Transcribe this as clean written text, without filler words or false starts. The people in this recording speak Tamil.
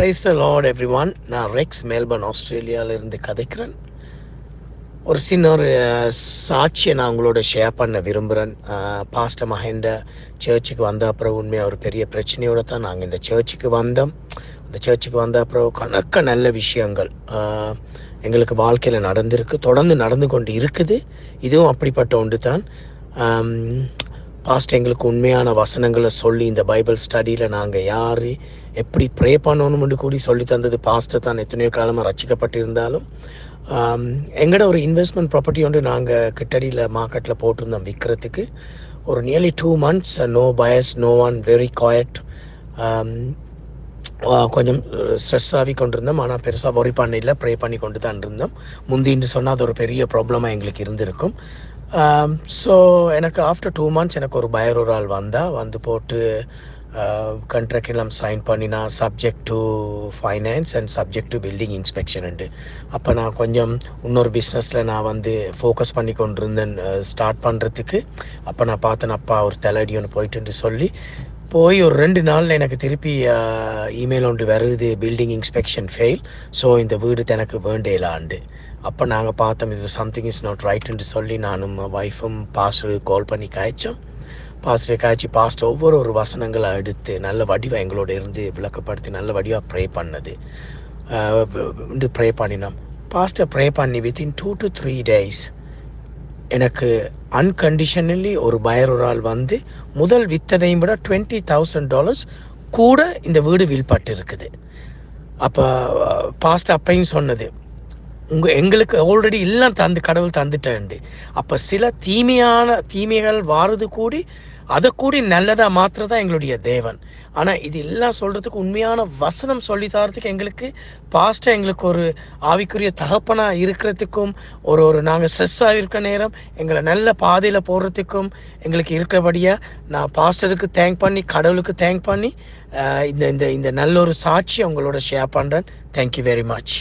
Praise the Lord everyone. நான் ரெக்ஸ் மெல்பர்ன் ஆஸ்திரேலியாவிலிருந்து கதைக்கிறேன். ஒரு சின்ன சாட்சியை நான் உங்களோட ஷேர் பண்ண விரும்புகிறேன். பாஸ்டர் மஹேண்ட சர்ச்சுக்கு வந்த அப்புறம் உண்மையாக ஒரு பெரிய பிரச்சனையோடு தான் நாங்கள் இந்த சர்ச்சுக்கு வந்தோம். அந்த சர்ச்சுக்கு வந்த அப்புறம் கணக்க நல்ல விஷயங்கள் எங்களுக்கு வாழ்க்கையில் நடந்திருக்கு, தொடர்ந்து நடந்து கொண்டு இருக்குது. இதுவும் அப்படிப்பட்ட ஒன்று தான். பாஸ்ட் எங்களுக்கு உண்மையான வசனங்களை சொல்லி இந்த பைபிள் ஸ்டடியில் நாங்கள் யார் எப்படி ப்ரே பண்ணணும்னு கூடி சொல்லி தந்தது பாஸ்டர் தான். எத்தனையோ காலமாக ரசிக்கப்பட்டிருந்தாலும் எங்களோட ஒரு இன்வெஸ்ட்மெண்ட் ப்ராப்பர்ட்டி ஒன்று நாங்கள் கிட்டடியில் மார்க்கெட்டில் போட்டிருந்தோம் விற்கிறதுக்கு. ஒரு nearly 2 months, no buyers, no one, very quiet. கொஞ்சம் ஸ்ட்ரெஸ் ஆகி கொண்டிருந்தோம். ஆனால் பெருசாக ஒரி பண்ணல, ப்ரே பண்ணி கொண்டு தான் இருந்தோம். முந்தின்னு சொன்னால் அது ஒரு பெரிய ப்ராப்ளமாக எங்களுக்கு இருந்திருக்கும். ஸோ எனக்கு ஆஃப்டர் 2 months எனக்கு ஒரு பயர் ஒரு ஆள் வந்து போட்டு கண்ட்ராக்ட் எல்லாம் சைன் பண்ணினா subject to finance and subject to building inspection உண்டு. அப்போ நான் கொஞ்சம் இன்னொரு பிஸ்னஸில் நான் ஃபோக்கஸ் பண்ணி கொண்டு இருந்தேன் ஸ்டார்ட் பண்ணுறதுக்கு. அப்போ நான் பார்த்தேன் அப்பா ஒரு தலையடி ஒன்று போயிட்டுன்னு சொல்லி போய் ஒரு 2 நாளில் எனக்கு திருப்பி இமெயில் ஒன்று வருது, பில்டிங் இன்ஸ்பெக்ஷன் ஃபெயில், ஸோ இந்த வீடு எனக்கு வேண்டேலாண்டு. அப்போ நாங்கள் பார்த்தோம் இது சம்திங் இஸ் நாட் ரைட்டுன்னு சொல்லி நானும் ஒய்ஃபும் பாஸ்டருக்கு கால் பண்ணி காய்ச்சோம். பாஸ்டரை காய்ச்சி பாஸ்டர் ஒவ்வொரு வசனங்களை எடுத்து நல்ல வடிவாக எங்களோட இருந்து விளக்கப்படுத்தி நல்ல வடிவாக ப்ரே பண்ணது ப்ரே பண்ணினோம். பாஸ்டர் ப்ரே பண்ணி வித்தின் 2 to 3 days எனக்கு அன்கண்டிஷனலி ஒரு பயர் ஒரு ஆள் முதல் விற்றதையும் விட $20,000 கூட இந்த வீடு வீழ்பட்டு இருக்குது. அப்போ பாஸ்டர் அப்பையும் சொன்னது எங்களுக்கு ஆல்ரெடி எல்லாம் கடவுள் தந்துட்டேன்ண்டு. அப்போ சில தீமைகள் வாரது கூடி அதை கூடி நல்லதாக மாத்திரதான் எங்களுடைய தேவன். ஆனால் இது எல்லாம் சொல்கிறதுக்கு உண்மையான வசனம் சொல்லி தரத்துக்கு எங்களுக்கு பாஸ்டர் எங்களுக்கு ஒரு ஆவிக்குரிய தகப்பனாக இருக்கிறதுக்கும் நாங்கள் ஸ்ட்ரெஸ்ஸாக இருக்கிற நேரம் எங்களை நல்ல பாதையில் போடுறதுக்கும் எங்களுக்கு இருக்கிறபடியாக நான் பாஸ்டருக்கு தேங்க் பண்ணி கடவுளுக்கு தேங்க் பண்ணி இந்த நல்ல ஒரு சாட்சி உங்களோட ஷேர் பண்ணுறேன். Thank you very much.